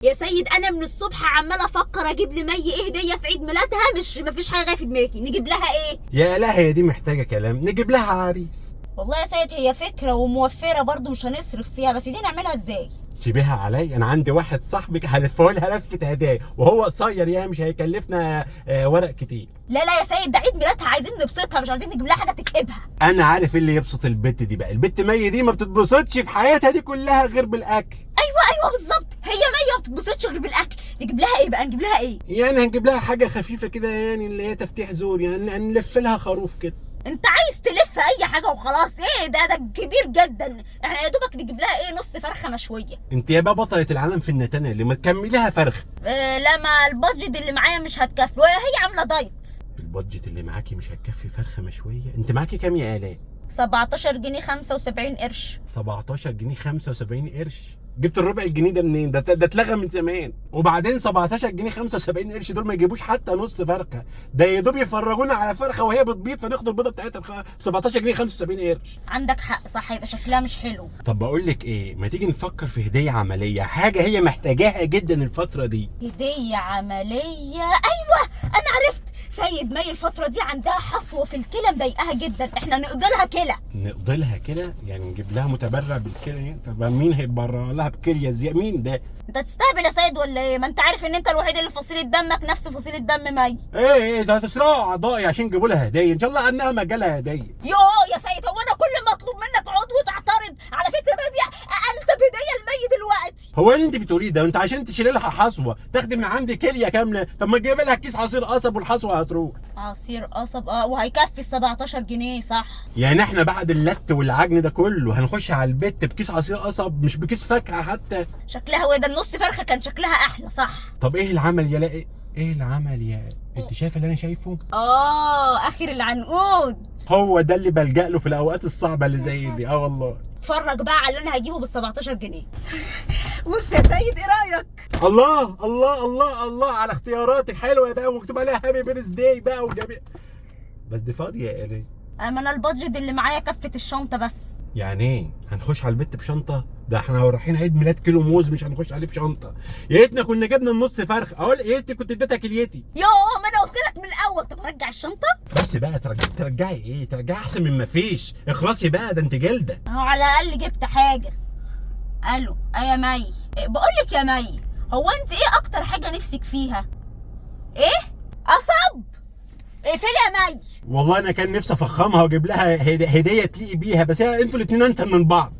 يا سيد انا من الصبح عماله افكر اجيب لمي ايه هديه في عيد ميلادها، مفيش حاجه جايه في دماغي. نجيب لها ايه؟ يا لا هي دي محتاجه كلام، نجيب لها عريس. والله يا سيد هي فكره وموفره برضو، مش هنصرف فيها، بس دي نعملها ازاي؟ سيبيها علي، انا عندي واحد صاحبي هلفه لها لفه هدايا وهو قصير يعني مش هيكلفنا ورق كتير. لا لا يا سيد، ده عيد ميلادها، عايزين نبسطها، مش عايزين نجيب لها حاجه تكئبها. انا عارف اللي يبسط البت دي بقى، البت مي دي ما بتتبسطش في حياتها دي كلها غير بالاكل. ايوه بالظبط، هي مي ما بتتبسطش غير بالاكل. نجيب لها ايه بقى؟ نجيب لها ايه؟ يعني هنجيب لها حاجه خفيفه كده، يعني اللي هي تفتيح زور، يعني نلف لها خروف كده. انت عايز تلف اي حاجه وخلاص؟ ايه ده كبير جدا. احنا يا دوبك نجيب لها ايه، نص فرخه مشويه. انت يا بقى بطله العالم في النتانه اللي ما تكمليها فرخه. لا، ما البادجت اللي معايا مش هتكفي، وهي عامله دايت. البادجت اللي معاكي مش هتكفي فرخه مشويه؟ انت معاكي كام يا الاء؟ 17 جنيه 75 قرش. 17 جنيه 75 قرش؟ جبت الربع الجنيه ده منين؟ ده اتلغى من زمان. وبعدين 17 جنيه 75 قرش دول ما يجيبوش حتى نص فرخه، ده يا دوب يفرجونا على فرخه وهي بتبيض فناخد البيضه بتاعتها ب 17 جنيه 75 قرش. عندك حق صح، يبقى شكلها مش حلو. طب بقول لك ايه، ما تيجي نفكر في هديه عمليه، حاجه هي محتاجاها جدا الفتره دي. هديه عمليه؟ ايوه انا عرفت. سيد مي الفتره دي عندها حصوه في الكلى مضايقاها جدا، احنا نقضي لها كلى. نقضي لها كده؟ يعني نجيب لها متبرع بالكلى يعني؟ طب مين هيتبرع لها بكليه زي مين ده؟ انت تستهبل يا سيد ولا ايه؟ ما انت عارف ان انت الوحيد اللي فصيله دمك نفس فصيله دم مي. ايه ده هتسرقوا اعضائي عشان يجيبوا لها هديه؟ ان شاء الله عنها ما جالها هديه. يا سيد، هو انا كل ما اطلب منك عضو تعترض؟ على فكره بقى دي انسب هديه لمي دلوقتي. هو ايه اللي انت بتقوليه ده؟ انت عشان تشيلي لها حصوه تاخدي من عندي كليه كامله؟ طب ما تجيبي لها كيس عصير قصب والحصوه هتروح. عصير قصب؟ وهيكفي ال 17 جنيه صح؟ يعني احنا بعد اللت والعجن ده كله هنخش على البيت بكيس عصير قصب، مش بكيس فاكهه حتى؟ شكلها وده النص فرخه كان شكلها احلى صح؟ طب ايه العمل يا لا؟ ايه العمل يا انت شايف اللي انا شايفه؟ اخر العنقود. هو ده اللي بلجأ له في الاوقات الصعبه اللي زي دي. والله. اتفرج بقى على اللي انا هجيبه بال 17 جنيه. بص يا سيد، ايه رايك؟ الله الله الله الله على اختياراتك، حلوه بقى ومكتوب عليها هابي بيرث داي بقى وجميل. بس دي فاضيه يا ايه؟ انا البادجت اللي معايا كفت الشنطه بس. يعني ايه هنخش على البيت بشنطه؟ ده احنا رايحين عيد ميلاد كيلو موز، مش هنخش عليه بشنطه. يا ريتنا كنا جبنا النص فرخ، اقول يا ريتني كنت اديتها كليتي. ما انا قلت لك من الاول. طب رجع الشنطه. بس بقى ترجعي ايه؟ ترجعي احسن من ما فيش. اخلصي بقى، ده انت جلده. اهو على الاقل جبت حاجه. الو يا مي، بقول لك يا مي، هو انت ايه اكتر حاجه نفسك فيها؟ ايه؟ قصب؟ اقفلي يا مي. والله انا كان نفسي افخمها واجيب لها هديه تليق بيها، بس هي انتوا الاثنين انتن من بعض.